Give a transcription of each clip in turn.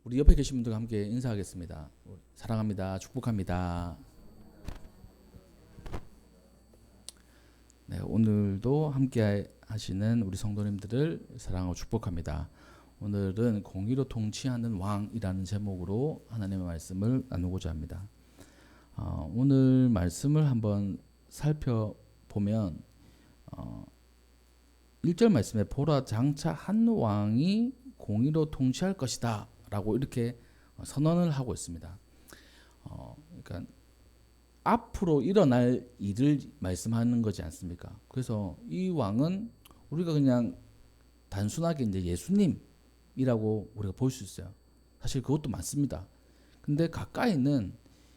우리 옆에 계신 분들과 함께 인사하겠습니다. 사랑합니다. 축복합니다. 네, 오늘도 함께 하시는 우리 성도님들을 사랑하고 축복합니다. 오늘은 공의로 통치하는 왕이라는 제목으로 하나님의 말씀을 나누고자 합니다. 오늘 말씀을 한번 살펴보면 1절 말씀에 보라 장차 한 왕이 공의로 통치할 것이다 라고 이렇게 선언을 하고 있습니다. 그러니까 앞으로 일어날 일을 말씀하는 거지 않습니까? 그래서 이 왕은 우리가 그냥 단순하게 이제 예수님이라고 우리가 볼 수 있어요. 사실 그것도 맞습니다. 근데 가까이는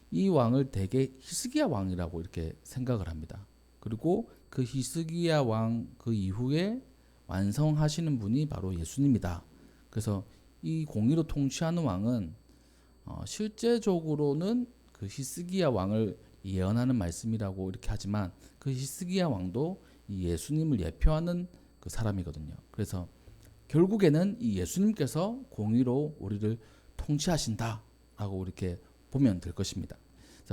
이 왕을 대개 히스기야 왕이라고 이렇게 생각을 합니다. 그리고 그 히스기야 왕 그 이후에 완성하시는 분이 바로 예수님이다. 그래서 이 공의로 통치하는 왕은 실제적으로는 그 히스기야 왕을 예언하는 말씀이라고 이렇게 하지만 그 히스기야 왕도 이 예수님을 예표하는 그 사람이거든요. 그래서 결국에는 이 예수님께서 공의로 우리를 통치하신다라고 이렇게 보면 될 것입니다.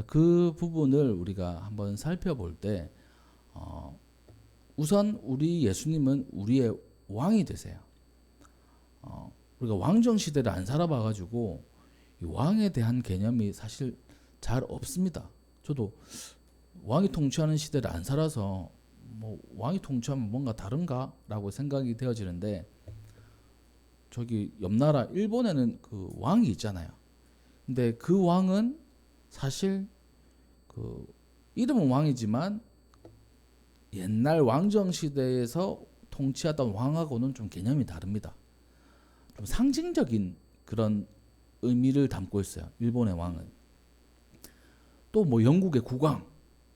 그 부분을 우리가 한번 살펴볼 때 우선 우리 예수님은 우리의 왕이 되세요. 우리가 왕정 시대를 안 살아봐가지고 이 왕에 대한 개념이 사실 잘 없습니다. 저도 왕이 통치하는 시대를 안 살아서 뭐 왕이 통치하면 뭔가 다른가라고 생각이 되어지는데, 저기 옆나라 일본에는 그 왕이 있잖아요. 근데 그 왕은 사실 그 이름은 왕이지만 옛날 왕정 시대에서 통치하던 왕하고는 좀 개념이 다릅니다. 좀 상징적인 그런 의미를 담고 있어요. 일본의 왕은. 또 뭐 영국의 국왕,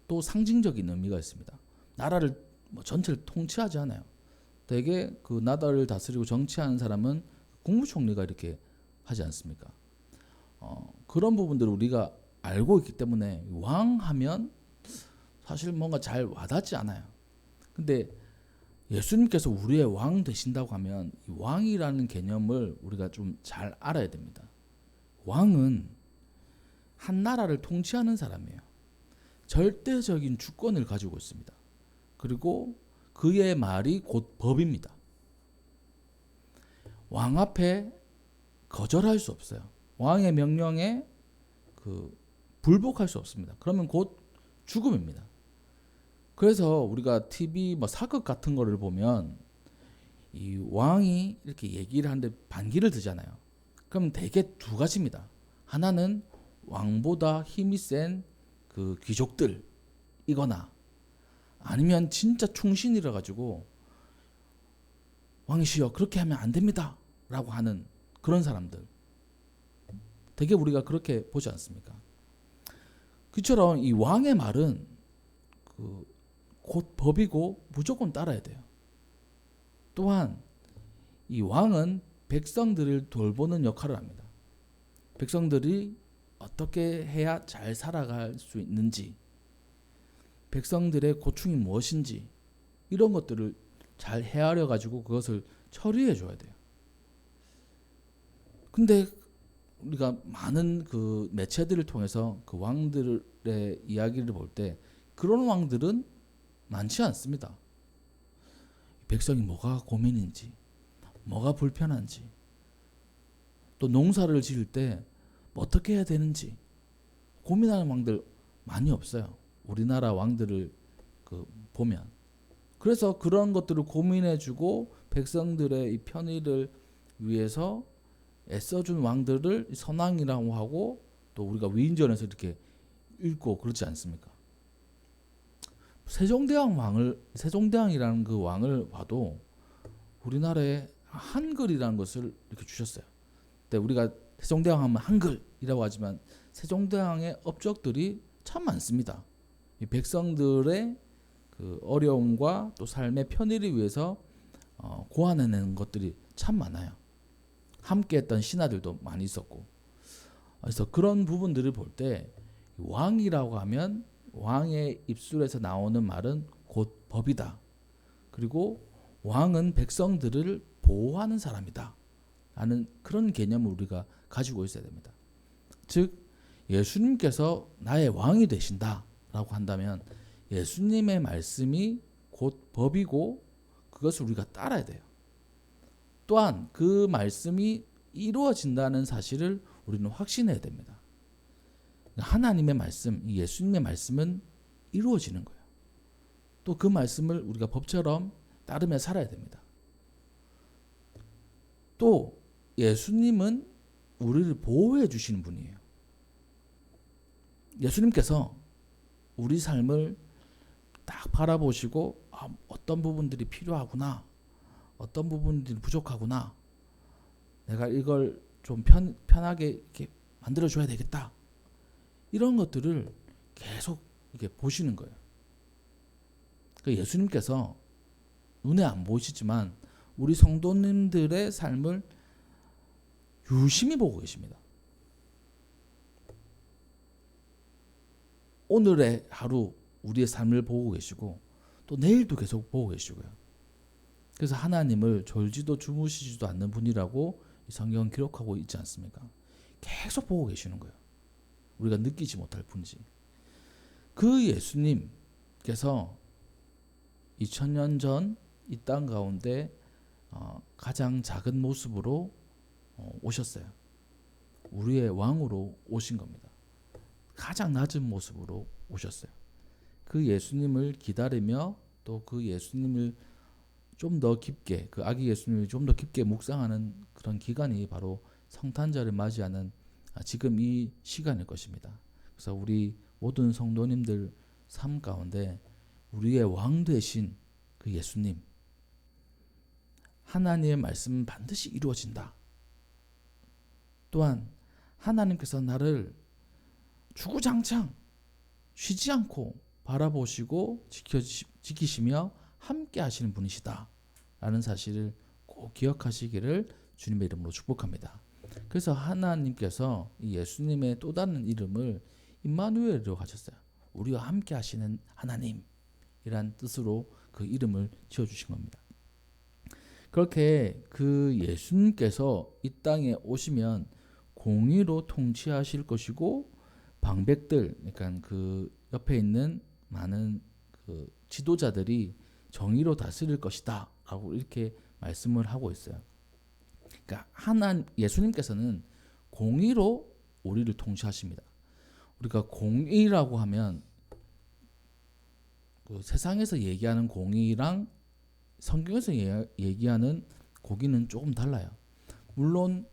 또 상징적인 의미가 있습니다. 나라를 뭐 전체를 통치하지 않아요. 대개 그 나라를 다스리고 정치하는 사람은 국무총리가 이렇게 하지 않습니까? 그런 부분들을 우리가 알고 있기 때문에 왕하면 사실 뭔가 잘 와닿지 않아요. 근데 예수님께서 우리의 왕 되신다고 하면 이 왕이라는 개념을 우리가 좀 잘 알아야 됩니다. 왕은 한 나라를 통치하는 사람이에요. 절대적인 주권을 가지고 있습니다. 그리고 그의 말이 곧 법입니다. 왕 앞에 거절할 수 없어요. 왕의 명령에 불복할 수 없습니다. 그러면 곧 죽음입니다. 그래서 우리가 TV 뭐 사극 같은 거를 보면 이 왕이 이렇게 얘기를 하는데 반기를 드잖아요. 그럼 대개 두 가지입니다. 하나는 왕보다 힘이 센 그 귀족들이거나 아니면 진짜 충신이라 가지고 왕이시여 그렇게 하면 안 됩니다 라고 하는 그런 사람들, 대개 우리가 그렇게 보지 않습니까? 그처럼 이 왕의 말은 곧 법이고 무조건 따라야 돼요. 또한 이 왕은 백성들을 돌보는 역할을 합니다. 백성들이 어떻게 해야 잘 살아갈 수 있는지, 백성들의 고충이 무엇인지 이런 것들을 잘 헤아려 가지고 그것을 처리해 줘야 돼요. 근데 우리가 많은 그 매체들을 통해서 그 왕들의 이야기를 볼 때 그런 왕들은 많지 않습니다. 백성이 뭐가 고민인지, 뭐가 불편한지, 또 농사를 지을 때 어떻게 해야 되는지 고민하는 왕들 많이 없어요. 우리나라 왕들을 보면. 그래서 그런 것들을 고민해주고 백성들의 이 편의를 위해서 애써준 왕들을 선왕이라고 하고 또 우리가 위인전에서 이렇게 읽고 그렇지 않습니까? 세종대왕이라는 그 왕을 봐도 우리나라에 한글이라는 것을 이렇게 주셨어요. 근데 우리가 세종대왕 하면 한글이라고 하지만 세종대왕의 업적들이 참 많습니다. 이 백성들의 그 어려움과 또 삶의 편의를 위해서 고안해낸 것들이 참 많아요. 함께했던 신하들도 많이 있었고. 그래서 그런 부분들을 볼 때 왕이라고 하면 왕의 입술에서 나오는 말은 곧 법이다. 그리고 왕은 백성들을 보호하는 사람이다 라는 그런 개념을 우리가 가지고 있어야 됩니다. 즉 예수님께서 나의 왕이 되신다라고 한다면 예수님의 말씀이 곧 법이고 그것을 우리가 따라야 돼요. 또한 그 말씀이 이루어진다는 사실을 우리는 확신해야 됩니다. 하나님의 말씀, 예수님의 말씀은 이루어지는 거예요. 또 그 말씀을 우리가 법처럼 따르며 살아야 됩니다. 또 예수님은 우리를 보호해 주시는 분이에요. 예수님께서 우리 삶을 딱 바라보시고 어떤 부분들이 필요하구나, 어떤 부분들이 부족하구나, 내가 이걸 좀 편하게 이렇게 만들어줘야 되겠다, 이런 것들을 계속 이렇게 보시는 거예요. 예수님께서 눈에 안 보이시지만 우리 성도님들의 삶을 유심히 보고 계십니다. 오늘의 하루 우리의 삶을 보고 계시고 또 내일도 계속 보고 계시고요. 그래서 하나님을 졸지도 주무시지도 않는 분이라고 성경은 기록하고 있지 않습니까? 계속 보고 계시는 거예요. 우리가 느끼지 못할 뿐이지. 그 예수님께서 2000년 전 이 땅 가운데 가장 작은 모습으로 오셨어요. 우리의 왕으로 오신 겁니다. 가장 낮은 모습으로 오셨어요. 그 예수님을 기다리며 또 그 예수님을 좀 더 깊게, 그 아기 예수님을 좀 더 깊게 묵상하는 그런 기간이 바로 성탄절을 맞이하는 지금 이 시간일 것입니다. 그래서 우리 모든 성도님들 삶 가운데 우리의 왕 되신 그 예수님, 하나님의 말씀은 반드시 이루어진다. 또한 하나님께서 나를 주구장창 쉬지 않고 바라보시고 지키시며 함께 하시는 분이시다 라는 사실을 꼭 기억하시기를 주님의 이름으로 축복합니다. 그래서 하나님께서 이 예수님의 또 다른 이름을 임마누엘이라고 하셨어요. 우리와 함께 하시는 하나님이란 뜻으로 그 이름을 지어주신 겁니다. 그렇게 그 예수님께서 이 땅에 오시면 공의로 통치하실 것이고 방백들, 그러니까 그 옆에 있는 많은 그 지도자들이 정의로 다스릴 것이다 라고 이렇게 말씀을 하고 있어요. 그러니까 예수님께서는 공의로 우리를 통치하십니다. 우리가 공의라고 하면 그 세상에서 얘기하는 공의랑 성경에서 얘기하는 공의는 조금 달라요. 물론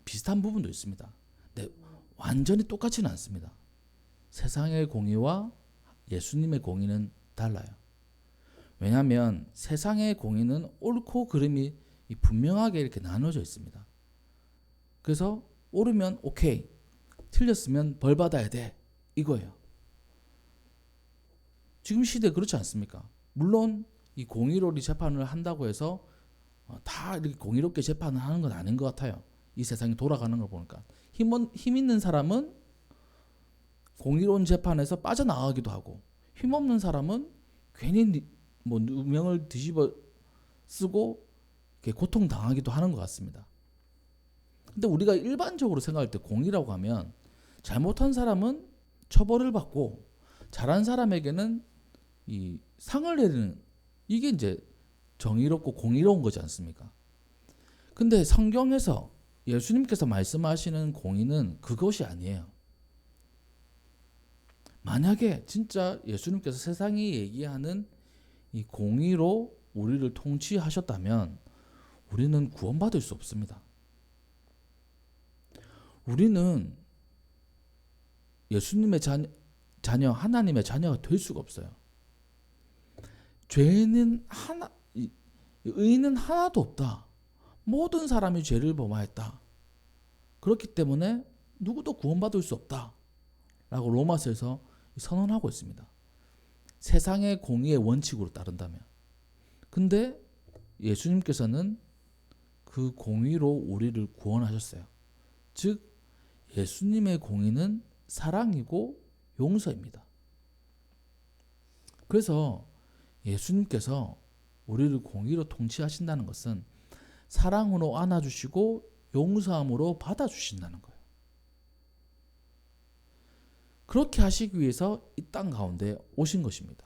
비슷한 부분도 있습니다. 근데 완전히 똑같지는 않습니다. 세상의 공의와 예수님의 공의는 달라요. 왜냐하면 세상의 공의는 옳고 그름이 분명하게 이렇게 나눠져 있습니다. 그래서 옳으면 오케이, 틀렸으면 벌 받아야 돼, 이거예요. 지금 시대 그렇지 않습니까? 물론 이 공의로 재판을 한다고 해서 다 이렇게 공의롭게 재판을 하는 건 아닌 것 같아요. 이 세상이 돌아가는 걸 보니까 힘 있는 사람은 공의로운 재판에서 빠져나가기도 하고 힘없는 사람은 괜히 뭐 누명을 뒤집어 쓰고 고통당하기도 하는 것 같습니다. 근데 우리가 일반적으로 생각할 때 공의라고 하면 잘못한 사람은 처벌을 받고 잘한 사람에게는 이 상을 내리는, 이게 이제 정의롭고 공의로운 거지 않습니까? 근데 성경에서 예수님께서 말씀하시는 공의는 그것이 아니에요. 만약에 진짜 예수님께서 세상이 얘기하는 이 공의로 우리를 통치하셨다면 우리는 구원받을 수 없습니다. 우리는 예수님의 자녀, 하나님의 자녀가 될 수가 없어요. 의인은 하나도 없다. 모든 사람이 죄를 범하였다. 그렇기 때문에 누구도 구원받을 수 없다 라고 로마서에서 선언하고 있습니다. 세상의 공의의 원칙으로 따른다면. 근데 예수님께서는 그 공의로 우리를 구원하셨어요. 즉 예수님의 공의는 사랑이고 용서입니다. 그래서 예수님께서 우리를 공의로 통치하신다는 것은 사랑으로 안아주시고 용서함으로 받아주신다는 거예요. 그렇게 하시기 위해서 이 땅 가운데 오신 것입니다.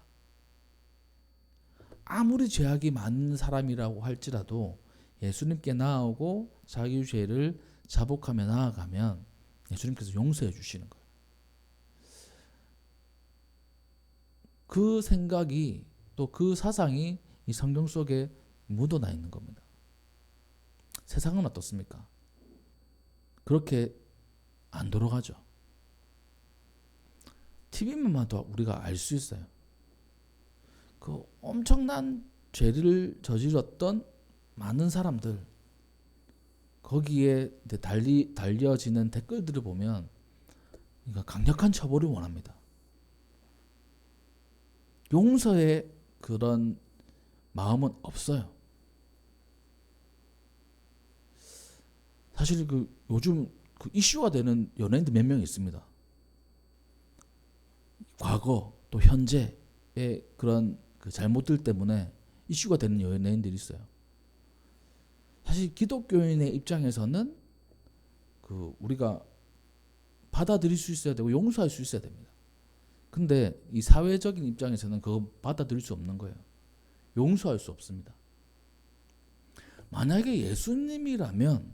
아무리 죄악이 많은 사람이라고 할지라도 예수님께 나아오고 자기 죄를 자복하며 나아가면 예수님께서 용서해 주시는 거예요. 그 생각이 또 그 사상이 이 성경 속에 묻어나 있는 겁니다. 세상은 어떻습니까? 그렇게 안 돌아가죠. TV만 봐도 우리가 알 수 있어요. 그 엄청난 죄를 저질렀던 많은 사람들, 거기에 달려지는 댓글들을 보면 그러니까 강력한 처벌을 원합니다. 용서의 그런 마음은 없어요. 사실 그 요즘 그 이슈가 되는 연예인들 몇 명 있습니다. 과거 또 현재의 그런 그 잘못들 때문에 이슈가 되는 연예인들이 있어요. 사실 기독교인의 입장에서는 그 우리가 받아들일 수 있어야 되고 용서할 수 있어야 됩니다. 근데 이 사회적인 입장에서는 그거 받아들일 수 없는 거예요. 용서할 수 없습니다. 만약에 예수님이라면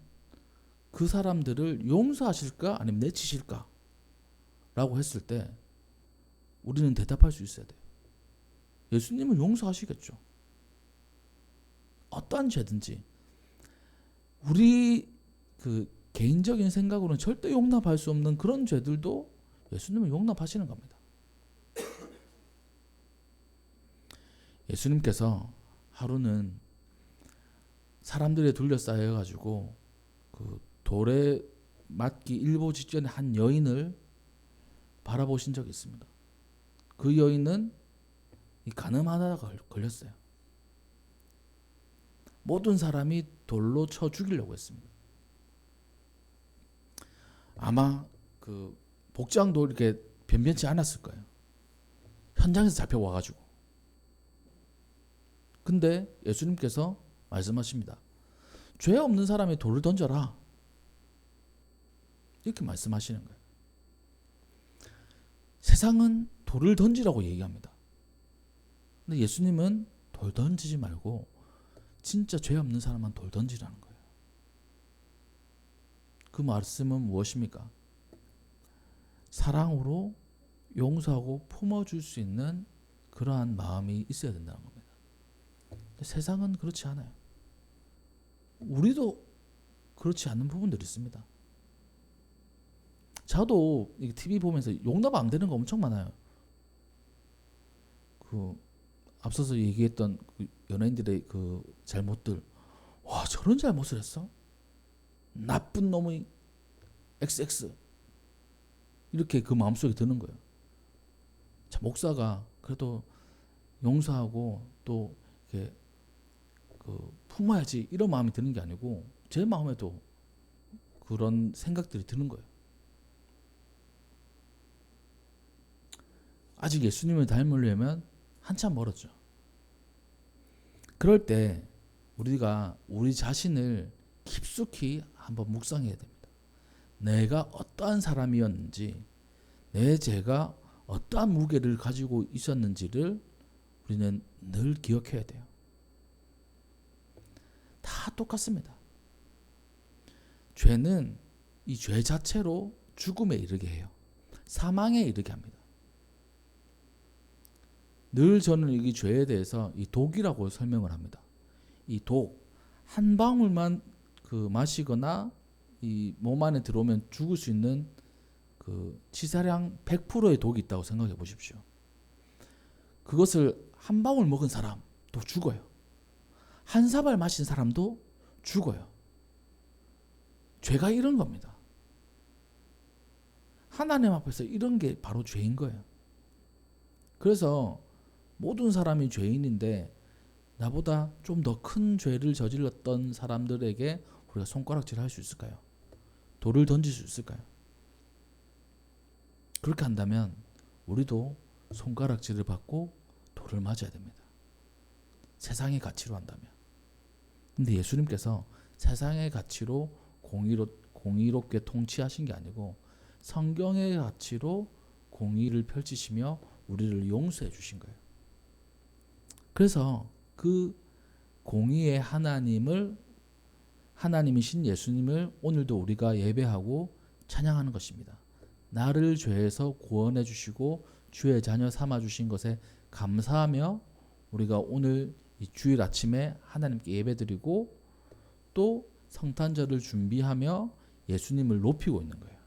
그 사람들을 용서하실까 아니면 내치실까 라고 했을 때 우리는 대답할 수 있어야 돼요. 예수님은 용서하시겠죠. 어떠한 죄든지 우리 그 개인적인 생각으로는 절대 용납할 수 없는 그런 죄들도 예수님은 용납하시는 겁니다. 예수님께서 하루는 사람들에 둘러싸여 가지고 그 돌에 맞기 일보 직전에 한 여인을 바라보신 적이 있습니다. 그 여인은 이 가늠하다가 걸렸어요. 모든 사람이 돌로 쳐 죽이려고 했습니다. 아마 그 복장도 이렇게 변변치 않았을 거예요. 현장에서 잡혀와가지고. 근데 예수님께서 말씀하십니다. 죄 없는 사람이 돌을 던져라. 이렇게 말씀하시는 거예요. 세상은 돌을 던지라고 얘기합니다. 근데 예수님은 돌 던지지 말고 진짜 죄 없는 사람만 돌 던지라는 거예요. 그 말씀은 무엇입니까? 사랑으로 용서하고 품어줄 수 있는 그러한 마음이 있어야 된다는 겁니다. 근데 세상은 그렇지 않아요. 우리도 그렇지 않은 부분들이 있습니다. 저도 TV 보면서 용납 안 되는 거 엄청 많아요. 그 앞서서 얘기했던 그 연예인들의 그 잘못들, 와 저런 잘못을 했어? 나쁜 놈의 XX 이렇게 그 마음속에 드는 거예요. 자, 목사가 그래도 용서하고 또 이렇게 그 품어야지 이런 마음이 드는 게 아니고 제 마음에도 그런 생각들이 드는 거예요. 아직 예수님을 닮으려면 한참 멀었죠. 그럴 때 우리가 우리 자신을 깊숙이 한번 묵상해야 됩니다. 내가 어떠한 사람이었는지, 내 죄가 어떠한 무게를 가지고 있었는지를 우리는 늘 기억해야 돼요. 다 똑같습니다. 죄는 이 죄 자체로 죽음에 이르게 해요. 사망에 이르게 합니다. 늘 저는 이 죄에 대해서 이 독이라고 설명을 합니다. 이 독, 한 방울만 그 마시거나 이 몸 안에 들어오면 죽을 수 있는 그 치사량 100%의 독이 있다고 생각해 보십시오. 그것을 한 방울 먹은 사람도 죽어요. 한 사발 마신 사람도 죽어요. 죄가 이런 겁니다. 하나님 앞에서 이런 게 바로 죄인 거예요. 그래서 모든 사람이 죄인인데 나보다 좀 더 큰 죄를 저질렀던 사람들에게 우리가 손가락질 할 수 있을까요? 돌을 던질 수 있을까요? 그렇게 한다면 우리도 손가락질을 받고 돌을 맞아야 됩니다. 세상의 가치로 한다면. 근데 예수님께서 세상의 가치로 공의롭게 통치하신 게 아니고 성경의 가치로 공의를 펼치시며 우리를 용서해 주신 거예요. 그래서 그 공의의 하나님이신 예수님을 오늘도 우리가 예배하고 찬양하는 것입니다. 나를 죄에서 구원해 주시고 주의 자녀 삼아 주신 것에 감사하며 우리가 오늘 이 주일 아침에 하나님께 예배드리고 또 성탄절을 준비하며 예수님을 높이고 있는 거예요.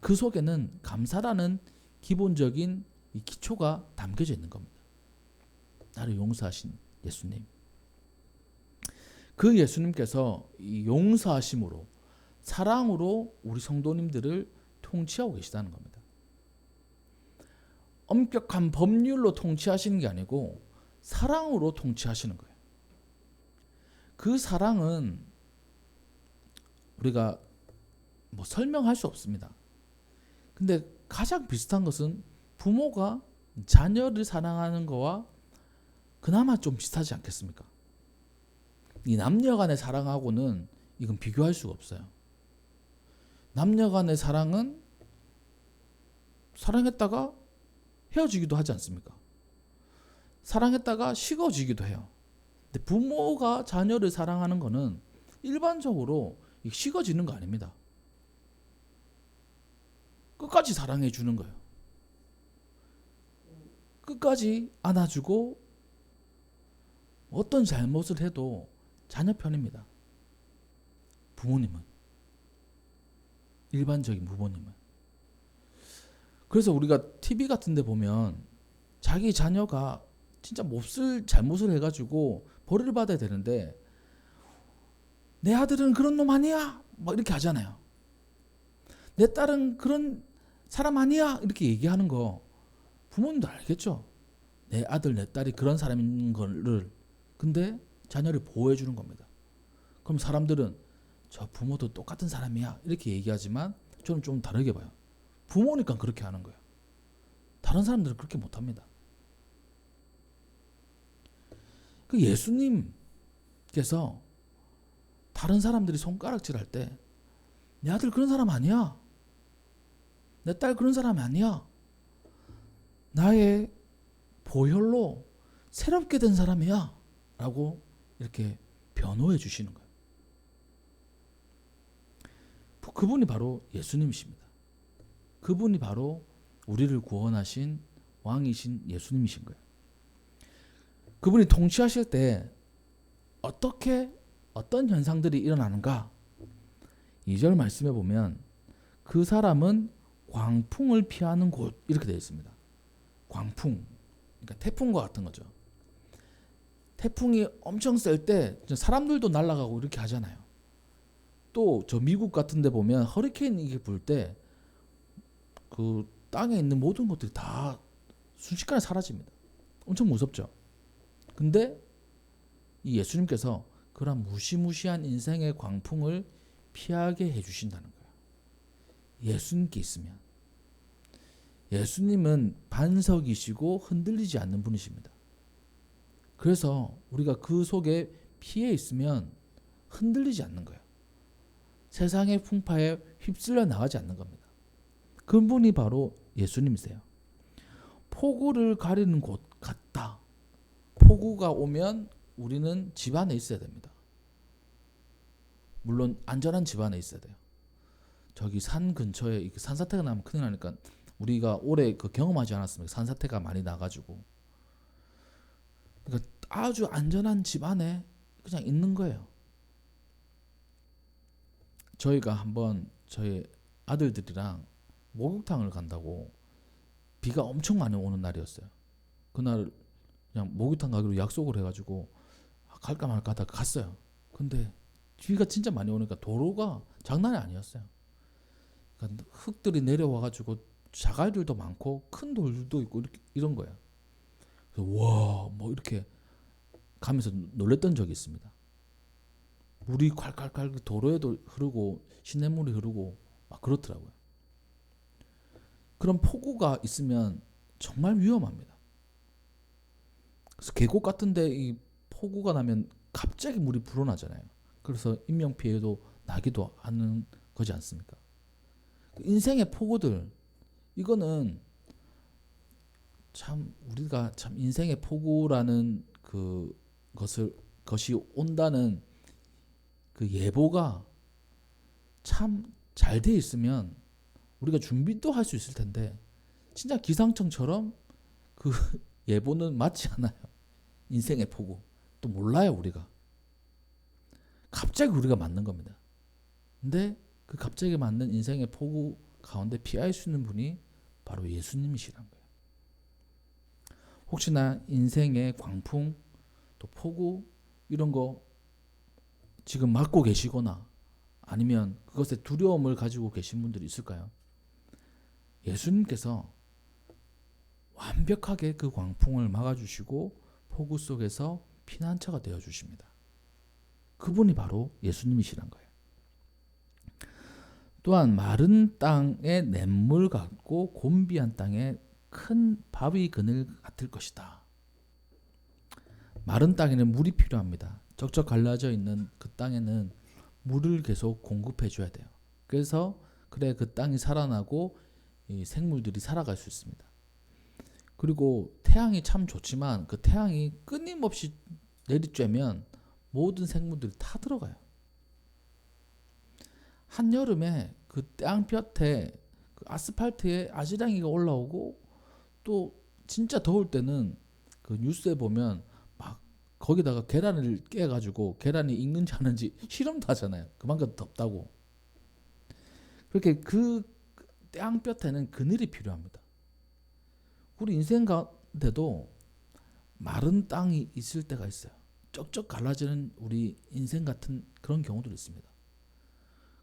그 속에는 감사라는 기본적인 이 기초가 담겨져 있는 겁니다. 나를 용서하신 예수님. 그 예수님께서 이 용서하심으로 사랑으로 우리 성도님들을 통치하고 계시다는 겁니다. 엄격한 법률로 통치하시는 게 아니고 사랑으로 통치하시는 거예요. 그 사랑은 우리가 뭐 설명할 수 없습니다. 근데 가장 비슷한 것은 부모가 자녀를 사랑하는 거와 그나마 좀 비슷하지 않겠습니까? 이 남녀 간의 사랑하고는 이건 비교할 수가 없어요. 남녀 간의 사랑은 사랑했다가 헤어지기도 하지 않습니까? 사랑했다가 식어지기도 해요. 근데 부모가 자녀를 사랑하는 거는 일반적으로 식어지는 거 아닙니다. 끝까지 사랑해 주는 거예요. 끝까지 안아주고 어떤 잘못을 해도 자녀 편입니다. 부모님은. 일반적인 부모님은. 그래서 우리가 TV 같은 데 보면 자기 자녀가 진짜 몹쓸 잘못을 해가지고 벌을 받아야 되는데 내 아들은 그런 놈 아니야 막 이렇게 하잖아요. 내 딸은 그런 사람 아니야 이렇게 얘기하는 거 부모님도 알겠죠. 내 아들 내 딸이 그런 사람인 거를. 근데 자녀를 보호해 주는 겁니다. 그럼 사람들은 저 부모도 똑같은 사람이야 이렇게 얘기하지만 저는 좀 다르게 봐요. 부모니까 그렇게 하는 거예요. 다른 사람들은 그렇게 못합니다. 그 예수님께서 다른 사람들이 손가락질할 때 내 아들 그런 사람 아니야. 내 딸 그런 사람 아니야. 나의 보혈로 새롭게 된 사람이야. 라고 이렇게 변호해 주시는 거예요. 그분이 바로 예수님이십니다. 그분이 바로 우리를 구원하신 왕이신 예수님이신 거예요. 그분이 통치하실 때 어떤 현상들이 일어나는가? 2절 말씀에 보면 그 사람은 광풍을 피하는 곳 이렇게 되어 있습니다. 광풍, 그러니까 태풍과 같은 거죠. 태풍이 엄청 셀 때 사람들도 날아가고 이렇게 하잖아요. 또 저 미국 같은 데 보면 허리케인이 불 때 그 땅에 있는 모든 것들이 다 순식간에 사라집니다. 엄청 무섭죠. 근데 이 예수님께서 그런 무시무시한 인생의 광풍을 피하게 해주신다는 거예요. 예수님께 있으면. 예수님은 반석이시고 흔들리지 않는 분이십니다. 그래서 우리가 그 속에 피해 있으면 흔들리지 않는 거예요. 세상의 풍파에 휩쓸려 나가지 않는 겁니다. 그분이 바로 예수님이세요. 폭우를 가리는 곳 같다. 폭우가 오면 우리는 집 안에 있어야 됩니다. 물론 안전한 집 안에 있어야 돼요. 저기 산 근처에 산사태가 나면 큰일 나니까 우리가 올해 경험하지 않았습니까? 산사태가 많이 나가지고. 그러니까 아주 안전한 집 안에 그냥 있는 거예요. 저희가 한번 저희 아들들이랑 목욕탕을 간다고 비가 엄청 많이 오는 날이었어요. 그날 그냥 목욕탕 가기로 약속을 해가지고 갈까 말까 하다가 갔어요. 근데 비가 진짜 많이 오니까 도로가 장난이 아니었어요. 그러니까 흙들이 내려와가지고 자갈들도 많고 큰 돌들도 있고 이런 거예요. 그래서 와, 뭐 이렇게 가면서 놀랬던 적이 있습니다. 물이 콸콸콸 도로에도 흐르고 시냇물이 흐르고 막 그렇더라고요. 그런 폭우가 있으면 정말 위험합니다. 그래서 계곡 같은데 이 폭우가 나면 갑자기 물이 불어나잖아요. 그래서 인명피해도 나기도 하는 거지 않습니까? 인생의 폭우들, 이거는 참 우리가 참 인생의 폭우라는 것이 온다는 그 예보가 참 잘 돼 있으면 우리가 준비도 할 수 있을 텐데, 진짜 기상청처럼 그 예보는 맞지 않아요. 인생의 폭우 또 몰라요. 우리가 갑자기 우리가 맞는 겁니다. 근데 그 갑자기 맞는 인생의 폭우 가운데 피할 수 있는 분이 바로 예수님이시란 거예요. 혹시나 인생의 광풍 또 폭우 이런 거 지금 맞고 계시거나 아니면 그것에 두려움을 가지고 계신 분들이 있을까요? 예수님께서 완벽하게 그 광풍을 막아주시고 폭우 속에서 피난처가 되어주십니다. 그분이 바로 예수님이시란 거예요. 또한 마른 땅에 냇물 같고 곤비한 땅에 큰 바위 그늘 같을 것이다. 마른 땅에는 물이 필요합니다. 적적 갈라져 있는 그 땅에는 물을 계속 공급해 줘야 돼요. 그래서 그래 그 땅이 살아나고 이 생물들이 살아갈 수 있습니다. 그리고 태양이 참 좋지만 그 태양이 끊임없이 내리쬐면 모든 생물들이 다 들어가요. 한여름에 그 땅볕에 그 아스팔트에 아지랑이가 올라오고, 또 진짜 더울 때는 그 뉴스에 보면 막 거기다가 계란을 깨가지고 계란이 익는지 안 익는지 실험도 하잖아요. 그만큼 덥다고. 그렇게 그 땅볕에는 그늘이 필요합니다. 우리 인생 가운데도 마른 땅이 있을 때가 있어요. 쩍쩍 갈라지는 우리 인생 같은 그런 경우도 있습니다.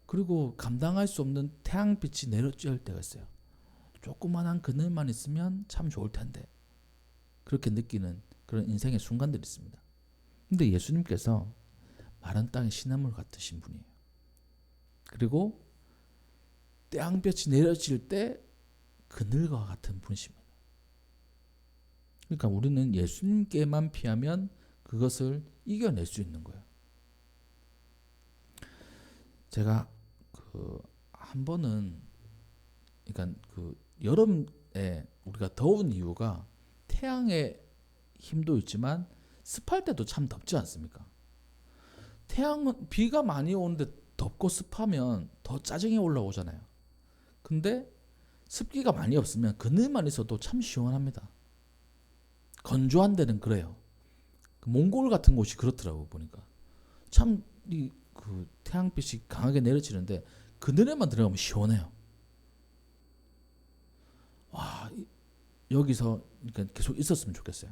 그리고 감당할 수 없는 태양빛이 내려쬐을 때가 있어요. 조그만한 그늘만 있으면 참 좋을 텐데, 그렇게 느끼는 그런 인생의 순간들이 있습니다. 근데 예수님께서 마른 땅의 시냇물 같으신 분이에요. 그리고 태양볕이 내려질 때 그늘과 같은 분이십니다. 그러니까 우리는 예수님께만 피하면 그것을 이겨낼 수 있는 거예요. 제가 한 번은, 그러니까 여름에 우리가 더운 이유가 태양의 힘도 있지만 습할 때도 참 덥지 않습니까? 태양은 비가 많이 오는데 덥고 습하면 더 짜증이 올라오잖아요. 근데 습기가 많이 없으면 그늘만 있어도 참 시원합니다. 건조한 데는 그래요. 몽골 같은 곳이 그렇더라고 보니까. 참 그 태양빛이 강하게 내려지는데 그늘에만 들어가면 시원해요. 와, 여기서 그러니까 계속 있었으면 좋겠어요.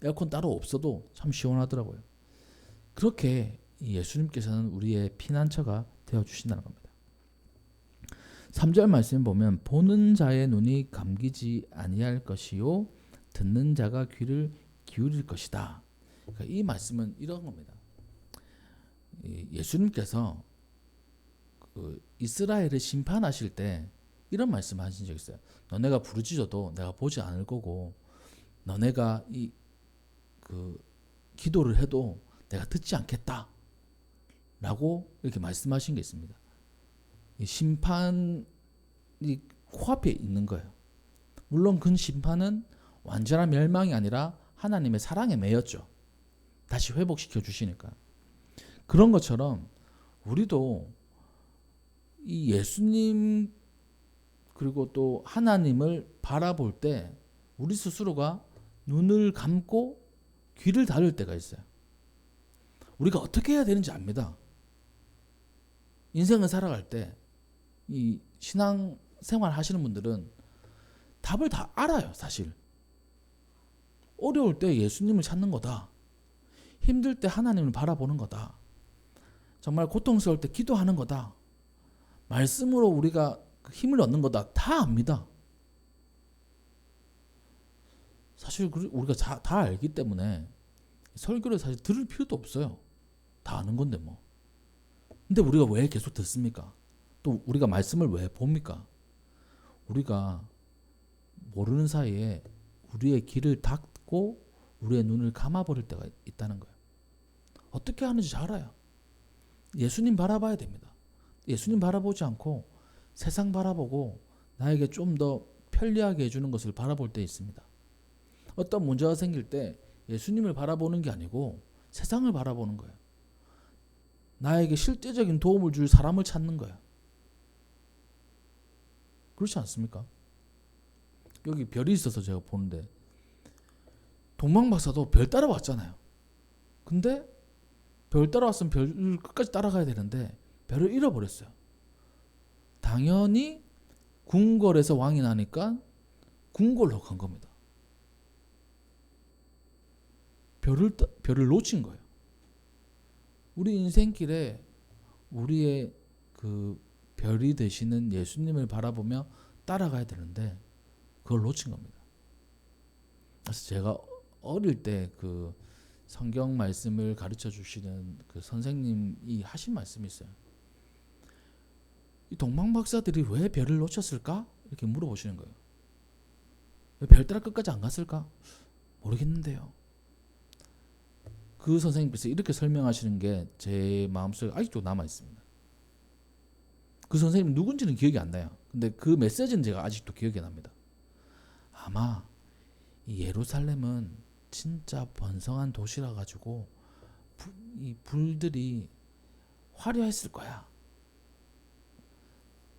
에어컨 따로 없어도 참 시원하더라고요. 그렇게 예수님께서는 우리의 피난처가 되어주신다는 겁니다. 3절 말씀 보면 보는 자의 눈이 감기지 아니할 것이요 듣는 자가 귀를 기울일 것이다. 그러니까 이 말씀은 이런 겁니다. 예수님께서 이스라엘을 심판하실 때 이런 말씀하신 적 있어요. 너네가 부르짖어도 내가 보지 않을 거고, 너네가 기도를 해도 내가 듣지 않겠다 라고 이렇게 말씀하신 게 있습니다. 이 심판이 코앞에 있는 거예요. 물론 그 심판은 완전한 멸망이 아니라 하나님의 사랑에 매였죠. 다시 회복시켜 주시니까. 그런 것처럼 우리도 이 예수님 그리고 또 하나님을 바라볼 때 우리 스스로가 눈을 감고 귀를 닫을 때가 있어요. 우리가 어떻게 해야 되는지 압니다. 인생을 살아갈 때 이 신앙 생활 하시는 분들은 답을 다 알아요. 사실 어려울 때 예수님을 찾는 거다. 힘들 때 하나님을 바라보는 거다. 정말 고통스러울 때 기도하는 거다. 말씀으로 우리가 힘을 얻는 거다. 다 압니다. 사실 우리가 다 알기 때문에 설교를 사실 들을 필요도 없어요. 다 아는 건데 뭐. 근데 우리가 왜 계속 듣습니까? 또 우리가 말씀을 왜 봅니까? 우리가 모르는 사이에 우리의 귀를 닫고 우리의 눈을 감아버릴 때가 있다는 거예요. 어떻게 하는지 잘 알아요. 예수님 바라봐야 됩니다. 예수님 바라보지 않고 세상 바라보고 나에게 좀 더 편리하게 해주는 것을 바라볼 때 있습니다. 어떤 문제가 생길 때 예수님을 바라보는 게 아니고 세상을 바라보는 거예요. 나에게 실제적인 도움을 줄 사람을 찾는 거예요. 그렇지 않습니까? 여기 별이 있어서 제가 보는데 동방박사도 별 따라왔잖아요. 근데 별 따라왔으면 별을 끝까지 따라가야 되는데 별을 잃어버렸어요. 당연히 궁궐에서 왕이 나니까 궁궐로 간 겁니다. 별을 놓친 거예요. 우리 인생길에 우리의 그 별이 되시는 예수님을 바라보며 따라가야 되는데 그걸 놓친 겁니다. 그래서 제가 어릴 때 그 성경 말씀을 가르쳐 주시는 그 선생님이 하신 말씀이 있어요. 이 동방박사들이 왜 별을 놓쳤을까? 이렇게 물어보시는 거예요. 왜 별 따라 끝까지 안 갔을까? 모르겠는데요. 그 선생님께서 이렇게 설명하시는 게 제 마음속에 아직도 남아 있습니다. 그 선생님 누군지는 기억이 안 나요. 근데 그 메시지는 제가 아직도 기억이 납니다. 아마 이 예루살렘은 진짜 번성한 도시라 가지고 이 불들이 화려했을 거야.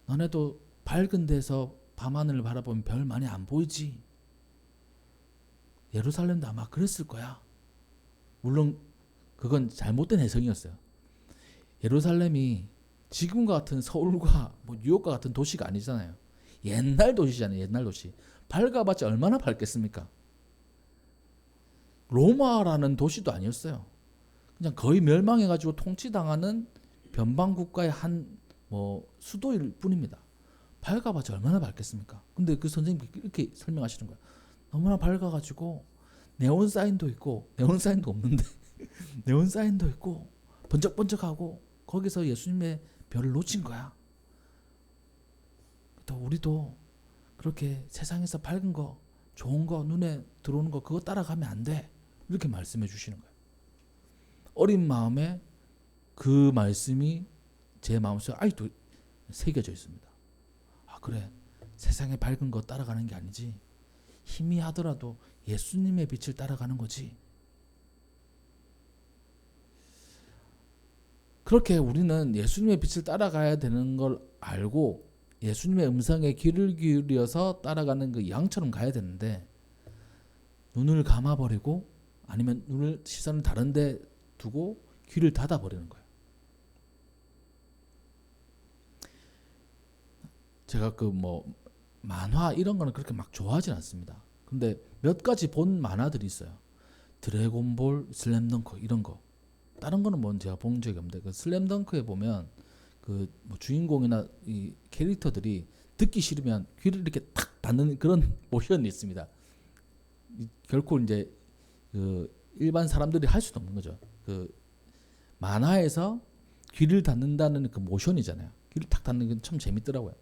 너네도 밝은 데서 밤하늘을 바라보면 별 많이 안 보이지. 예루살렘도 아마 그랬을 거야. 물론 그건 잘못된 해석이었어요. 예루살렘이 지금과 같은 서울과 뭐 뉴욕과 같은 도시가 아니잖아요. 옛날 도시잖아요. 옛날 도시. 밝아봤자 얼마나 밝겠습니까? 로마라는 도시도 아니었어요. 그냥 거의 멸망해가지고 통치당하는 변방 국가의 한 뭐 수도일 뿐입니다. 밝아봤자 얼마나 밝겠습니까? 근데 그 선생님이 이렇게 설명하시는 거예요. 너무나 밝아가지고 네온 사인도 있고, 네온 사인도 없는데 네온 사인도 있고 번쩍번쩍하고 거기서 예수님의 별을 놓친 거야. 또 우리도 그렇게 세상에서 밝은 거, 좋은 거, 눈에 들어오는 거 그거 따라가면 안 돼. 이렇게 말씀해 주시는 거예요. 어린 마음에 그 말씀이 제 마음속에 아직도 새겨져 있습니다. 아 그래, 세상에 밝은 거 따라가는 게 아니지. 희미하더라도 예수님의 빛을 따라가는 거지. 그렇게 우리는 예수님의 빛을 따라가야 되는 걸 알고 예수님의 음성에 귀를 기울여서 따라가는 그 양처럼 가야 되는데 눈을 감아버리고 아니면 시선을 다른 데 두고 귀를 닫아버리는 거예요. 제가 그 뭐 만화 이런 거는 그렇게 막 좋아하진 않습니다. 근데 몇 가지 본 만화들이 있어요. 드래곤볼, 슬램덩크 이런 거. 다른 거는 뭐 제가 본 적이 없는데 그 슬램덩크에 보면 그 뭐 주인공이나 이 캐릭터들이 듣기 싫으면 귀를 이렇게 탁 닫는 그런 모션이 있습니다. 결코 이제 그 일반 사람들이 할 수도 없는 거죠. 그 만화에서 귀를 닫는다는 그 모션이잖아요. 귀를 탁 닫는 게 참 재밌더라고요.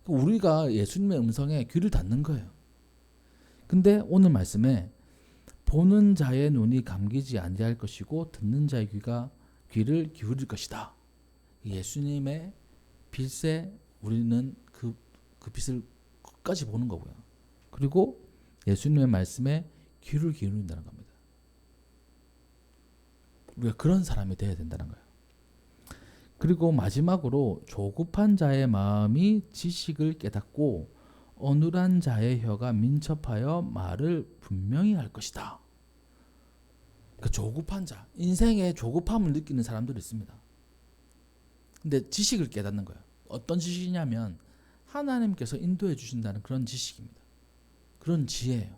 우리가 예수님의 음성에 귀를 닫는 거예요. 근데 오늘 말씀에 보는 자의 눈이 감기지 아니할 것이고 듣는 자의 귀를 기울일 것이다. 예수님의 빛에 우리는 그 빛을 끝까지 보는 거고요. 그리고 예수님의 말씀에 귀를 기울인다는 겁니다. 우리가 그런 사람이 되어야 된다는 거예요. 그리고 마지막으로 조급한 자의 마음이 지식을 깨닫고 어눌한 자의 혀가 민첩하여 말을 분명히 할 것이다. 그러니까 조급한 자, 인생에 조급함을 느끼는 사람들이 있습니다. 근데 지식을 깨닫는 거예요. 어떤 지식이냐면 하나님께서 인도해 주신다는 그런 지식입니다. 그런 지혜예요.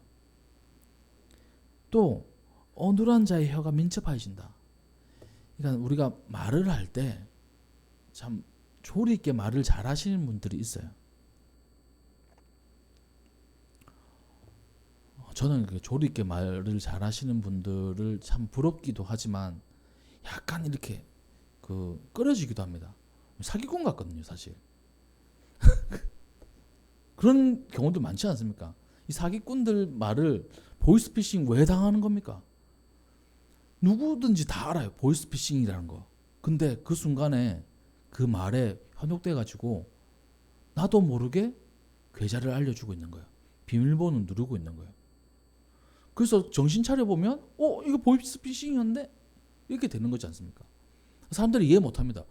또 어눌한 자의 혀가 민첩해진다. 그러니까 우리가 말을 할 때 참 조리 있게 말을 잘 하시는 분들이 있어요. 저는 조리 있게 말을 잘 하시는 분들을 참 부럽기도 하지만 약간 이렇게 끌어지기도 합니다. 사기꾼 같거든요, 사실. 그런 경우도 많지 않습니까? 이 사기꾼들 말을 보이스피싱 왜 당하는 겁니까? 누구든지 다 알아요. 보이스피싱이라는 거. 근데 그 순간에 그 말에 현혹돼 가지고 나도 모르게 계좌를 알려주고 있는 거예요. 비밀번호 누르고 있는 거예요. 그래서 정신 차려 보면 이거 보이스피싱이었는데 이렇게 되는 거지 않습니까? 사람들이 이해 못합니다.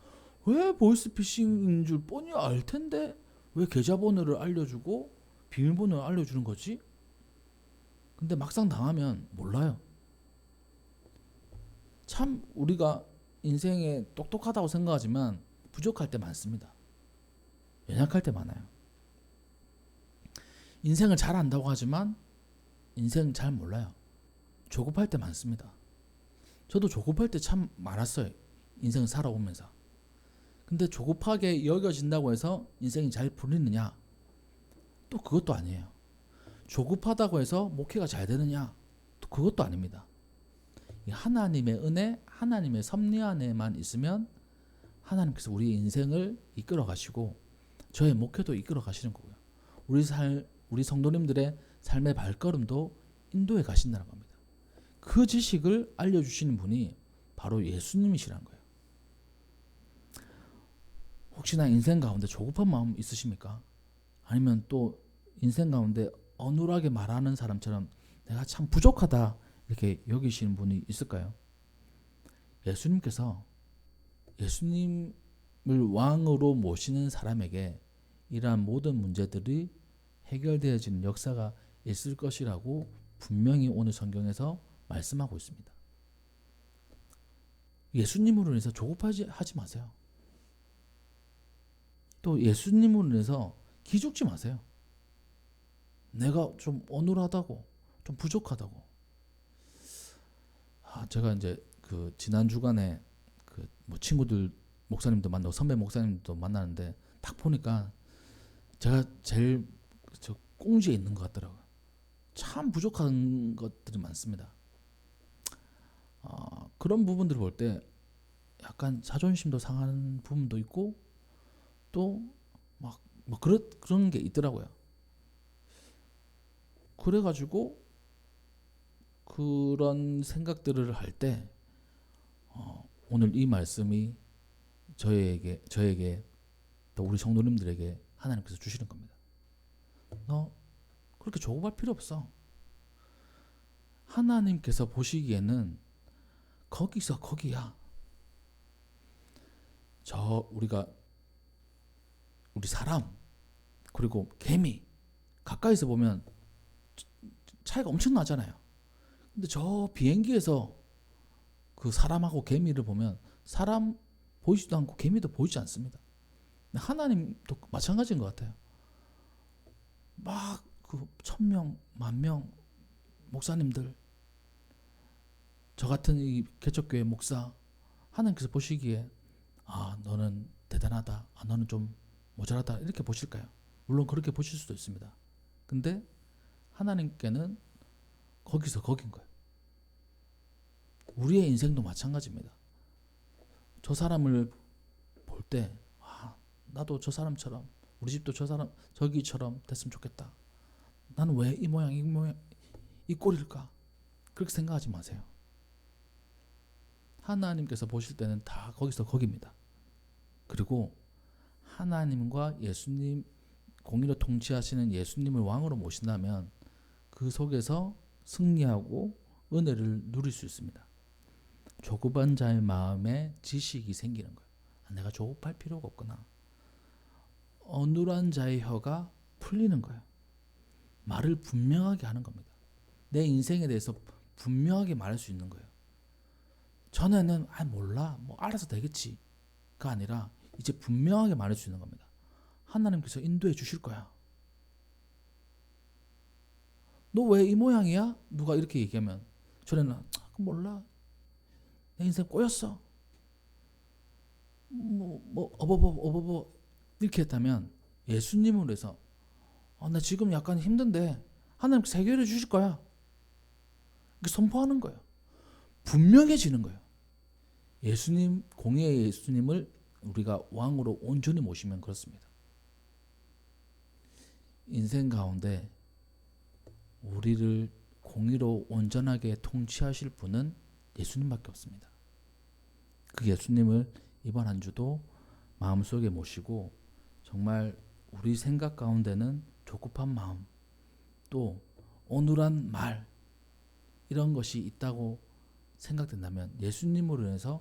왜 보이스피싱인 줄 뻔히 알 텐데 왜 계좌번호를 알려주고 비밀번호를 알려주는 거지? 근데 막상 당하면 몰라요. 참 우리가 인생에 똑똑하다고 생각하지만 부족할 때 많습니다. 연약할 때 많아요. 인생을 잘 안다고 하지만 인생 잘 몰라요. 조급할 때 많습니다. 저도 조급할 때 참 많았어요. 인생을 살아오면서. 근데 조급하게 여겨진다고 해서 인생이 잘 풀리느냐? 또 그것도 아니에요. 조급하다고 해서 목회가 잘 되느냐? 또 그것도 아닙니다. 하나님의 은혜, 하나님의 섭리 안에만 있으면 하나님께서 우리 인생을 이끌어 가시고 저의 목회도 이끌어 가시는 거고요. 우리 성도님들의 삶의 발걸음도 인도해 가신다는 겁니다. 그 지식을 알려주시는 분이 바로 예수님이시라는 거예요. 혹시나 인생 가운데 조급한 마음 있으십니까? 아니면 또 인생 가운데 어눌하게 말하는 사람처럼 내가 참 부족하다 이렇게 여기시는 분이 있을까요? 예수님께서 예수님을 왕으로 모시는 사람에게 이러한 모든 문제들이 해결되어지는 역사가 있을 것이라고 분명히 오늘 성경에서 말씀하고 있습니다. 예수님으로 인해서 하지 마세요. 또 예수님으로 인해서 기죽지 마세요. 내가 좀 어눌하다고, 좀 부족하다고. 제가 이제 그 지난 주간에 그 뭐 친구들 목사님도 만나고 선배 목사님도 만나는데 딱 보니까 제가 제일 저 꽁지에 있는 것 같더라고요. 참 부족한 것들이 많습니다. 그런 부분들을 볼 때 약간 자존심도 상하는 부분도 있고 또 막 뭐 그런 게 있더라고요. 그래가지고 그런 생각들을 할 때 오늘 이 말씀이 저에게 또 우리 성도님들에게 하나님께서 주시는 겁니다. 너 그렇게 조급할 필요 없어. 하나님께서 보시기에는 거기서 거기야. 우리 사람 그리고 개미 가까이서 보면 차이가 엄청 나잖아요. 근데 저 비행기에서 그 사람하고 개미를 보면 사람 보이지도 않고 개미도 보이지 않습니다. 하나님도 마찬가지인 것 같아요. 막 그 1000명, 10,000명 목사님들, 저 같은 이 개척교회 목사, 하나님께서 보시기에 너는 대단하다, 너는 좀 모자라다 이렇게 보실까요? 물론 그렇게 보실 수도 있습니다. 근데 하나님께는 거기서 거긴 거예요. 우리의 인생도 마찬가지입니다. 저 사람을 볼 때 나도 저 사람처럼 우리 집도 저기처럼 됐으면 좋겠다. 나는 왜 이 모양 이 꼴일까? 그렇게 생각하지 마세요. 하나님께서 보실 때는 다 거기서 거기입니다. 그리고 하나님과 예수님 공의로 통치하시는 예수님을 왕으로 모신다면 그 속에서 승리하고 은혜를 누릴 수 있습니다. 조급한 자의 마음에 지식이 생기는 거예요. 내가 조급할 필요가 없구나. 어눌한 자의 혀가 풀리는 거예요. 말을 분명하게 하는 겁니다. 내 인생에 대해서 분명하게 말할 수 있는 거예요. 전에는 몰라 뭐 알아서 되겠지가 아니라 이제 분명하게 말할 수 있는 겁니다. 하나님께서 인도해 주실 거야. 너 왜 이 모양이야? 누가 이렇게 얘기하면 전에는 몰라 내 인생 꼬였어. 어버버 이렇게 했다면 예수님으로 해서 나 지금 약간 힘든데 하나님께서 해결해 주실 거야. 이렇게 선포하는 거예요. 분명해지는 거예요. 공의의 예수님을 우리가 왕으로 온전히 모시면 그렇습니다. 인생 가운데 우리를 공의로 온전하게 통치하실 분은 예수님밖에 없습니다. 그 예수님을 이번 한 주도 마음속에 모시고 정말 우리 생각 가운데는 조급한 마음 또 어눌한 말 이런 것이 있다고 생각된다면 예수님으로 인해서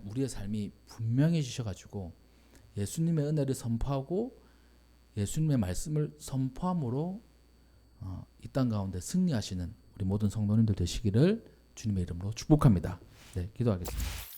우리의 삶이 분명해지셔가지고 예수님의 은혜를 선포하고 예수님의 말씀을 선포함으로 이 땅 가운데 승리하시는 우리 모든 성도님들 되시기를 주님의 이름으로 축복합니다. 네, 기도하겠습니다.